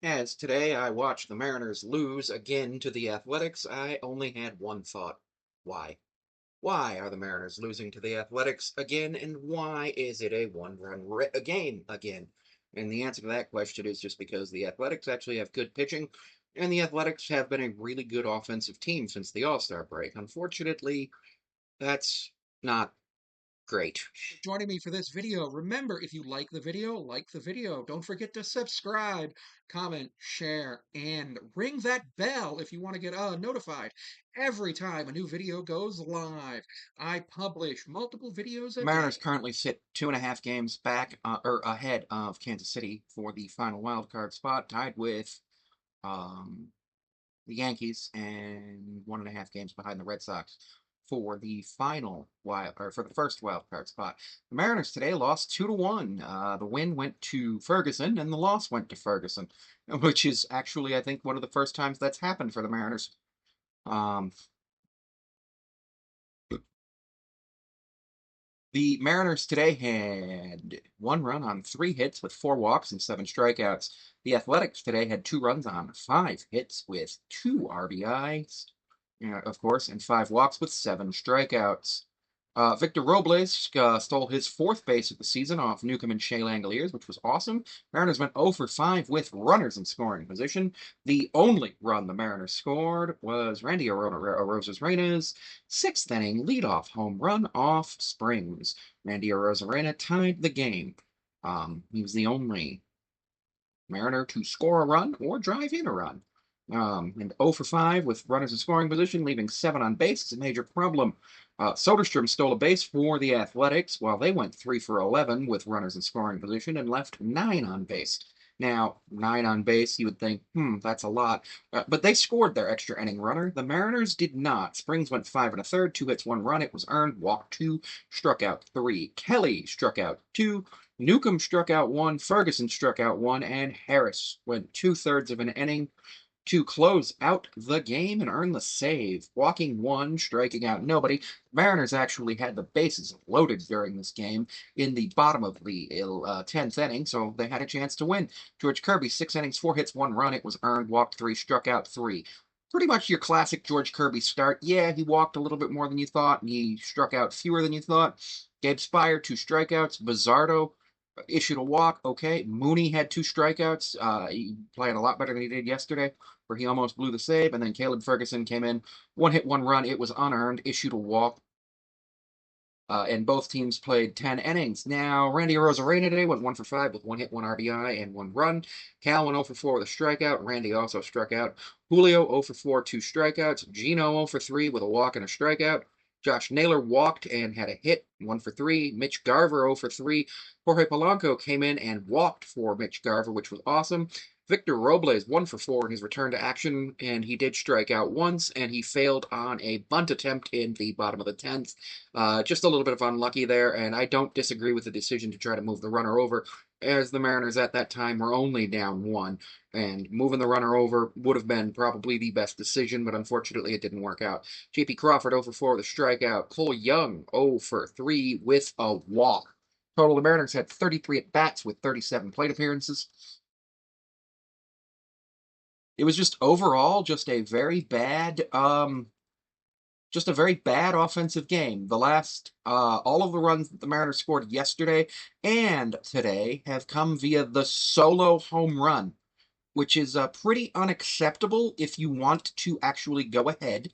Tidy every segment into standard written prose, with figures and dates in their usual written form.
As today I watched the Mariners lose again to the Athletics, I only had one thought. Why? Why are the Mariners losing to the Athletics again, and why is it a one-run a game again? And the answer to that question is just because the Athletics actually have good pitching, and the Athletics have been a really good offensive team since the All-Star break. Unfortunately, that's not great. Joining me for this video. Remember, if you like the video. Don't forget to subscribe, comment, share, and ring that bell if you want to get notified every time a new video goes live. I publish multiple videos The a Mariners day. currently sit 2.5 games back or ahead of Kansas City for the final wild card spot, tied with um, the Yankees and 1.5 games behind the Red Sox for the final wild or for the first wild card spot. The Mariners today lost 2-1. The win went to Ferguson and the loss went to Ferguson, which is actually I think one of the first times that's happened for the Mariners. Um, The Mariners today had 1 run on 3 hits with 4 walks and 7 strikeouts. The Athletics today had 2 runs on 5 hits with 2 RBIs, of course, and 5 walks with 7 strikeouts. Victor Robles stole his 4th base of the season off Newcomb and Shea Langoliers, which was awesome. Mariners went 0 for 5 with runners in scoring position. The only run the Mariners scored was Randy Arozarena 6th inning leadoff home run off Springs. Randy Arozarena tied the game. He was the only Mariner to score a run or drive in a run. And 0 for 5 with runners in scoring position, leaving 7 on base is a major problem. Soderstrom stole a base for the Athletics, while they went 3 for 11 with runners in scoring position and left 9 on base. Now, 9 on base, you would think, that's a lot. But they scored their extra inning runner. The Mariners did not. Springs went 5 1/3, 2 hits, 1 run. It was earned, walked 2, struck out 3. Kelly struck out 2. Newcomb struck out 1, Ferguson struck out 1, and Harris went 2/3 of an inning to close out the game and earn the save. Walking 1, striking out nobody. Mariners actually had the bases loaded during this game in the bottom of the 10th inning, so they had a chance to win. George Kirby, 6 innings, 4 hits, 1 run. It was earned, walked 3, struck out 3. Pretty much your classic George Kirby start. Yeah, he walked a little bit more than you thought, and he struck out fewer than you thought. Gabe Spire, 2 strikeouts. Bizardo issued a walk. Okay. Mooney had 2 strikeouts. He played a lot better than he did yesterday, where he almost blew the save. And then Caleb Ferguson came in, 1 hit, 1 run. It was unearned, issued a walk. And both teams played 10 innings. Now, Randy Arozarena today went 1 for 5 with 1 hit, 1 RBI, and 1 run. Cal went 0 for 4 with a strikeout. Randy also struck out. Julio 0 for 4, 2 strikeouts. Gino 0 for 3 with a walk and a strikeout. Josh Naylor walked and had a hit, 1 for 3. Mitch Garver 0 for 3. Jorge Polanco came in and walked for Mitch Garver, which was awesome. Victor Robles 1 for 4 in his return to action, and he did strike out once, and he failed on a bunt attempt in the bottom of the 10th. Just a little bit of unlucky there, and I don't disagree with the decision to try to move the runner over, as the Mariners at that time were only down 1, and moving the runner over would have been probably the best decision, but unfortunately it didn't work out. J.P. Crawford 0 for 4 with a strikeout. Cole Young 0 for 3 with a walk. Total, the Mariners had 33 at-bats with 37 plate appearances. It was just overall just a very bad offensive game. All of the runs that the Mariners scored yesterday and today have come via the solo home run, which is pretty unacceptable if you want to actually go ahead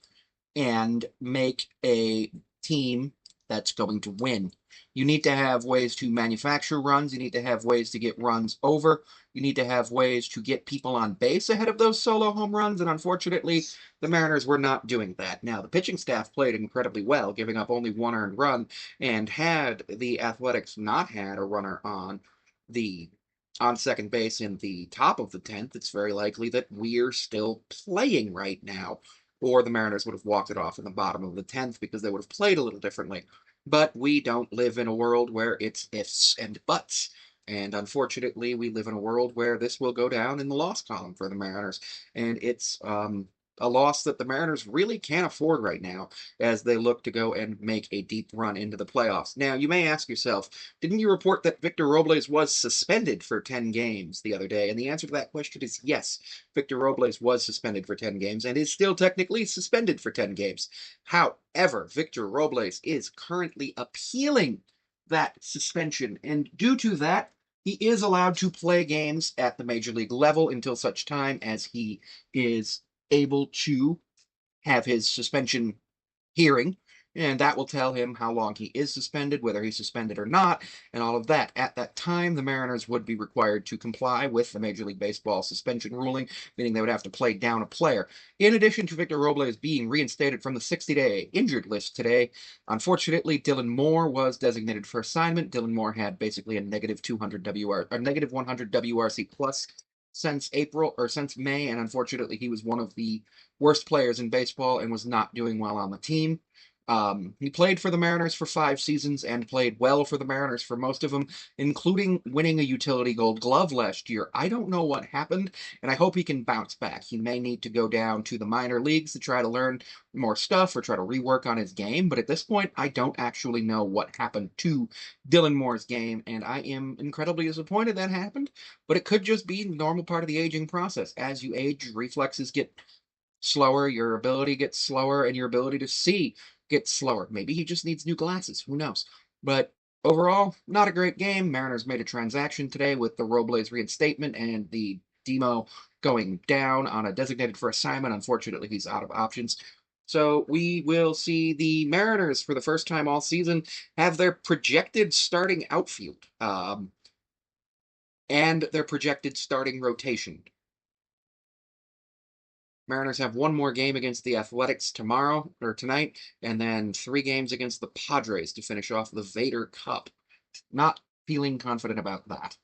and make a team that's going to win. You need to have ways to manufacture runs. You need to have ways to get runs over. You need to have ways to get people on base ahead of those solo home runs. And unfortunately, the Mariners were not doing that. Now, the pitching staff played incredibly well, giving up only 1 earned run. And had the Athletics not had a runner the on second base in the top of the 10th, it's very likely that we're still playing right now, or the Mariners would have walked it off in the bottom of the 10th because they would have played a little differently. But we don't live in a world where it's ifs and buts. And unfortunately, we live in a world where this will go down in the loss column for the Mariners. And it's a loss that the Mariners really can't afford right now as they look to go and make a deep run into the playoffs. Now, you may ask yourself, didn't you report that Victor Robles was suspended for 10 games the other day? And the answer to that question is yes. Victor Robles was suspended for 10 games and is still technically suspended for 10 games. However, Victor Robles is currently appealing that suspension, and due to that, he is allowed to play games at the major league level until such time as he is able to have his suspension hearing, and that will tell him how long he is suspended, whether he's suspended or not, and all of that. At that time, the Mariners would be required to comply with the Major League Baseball suspension ruling, meaning they would have to play down a player. In addition to Victor Robles being reinstated from the 60-day injured list today, unfortunately, Dylan Moore was designated for assignment. Dylan Moore had basically a negative 200 WR, or negative 100 WRC plus since April or since May, and unfortunately, he was one of the worst players in baseball and was not doing well on the team. He played for the Mariners for 5 seasons and played well for the Mariners for most of them, including winning a utility gold glove last year. I don't know what happened, and I hope he can bounce back. He may need to go down to the minor leagues to try to learn more stuff or try to rework on his game, but at this point, I don't actually know what happened to Dylan Moore's game, and I am incredibly disappointed that happened, but it could just be the normal part of the aging process. As you age, reflexes get slower, your ability gets slower, and your ability to see gets slower. Maybe he just needs new glasses. Who knows? But overall, not a great game. Mariners made a transaction today with the Robles reinstatement and the Demo going down on a designated for assignment. Unfortunately, he's out of options. So we will see the Mariners for the first time all season have their projected starting outfield and their projected starting rotation. Mariners have one more game against the Athletics tomorrow or tonight, and then 3 games against the Padres to finish off the Vader Cup. Not feeling confident about that.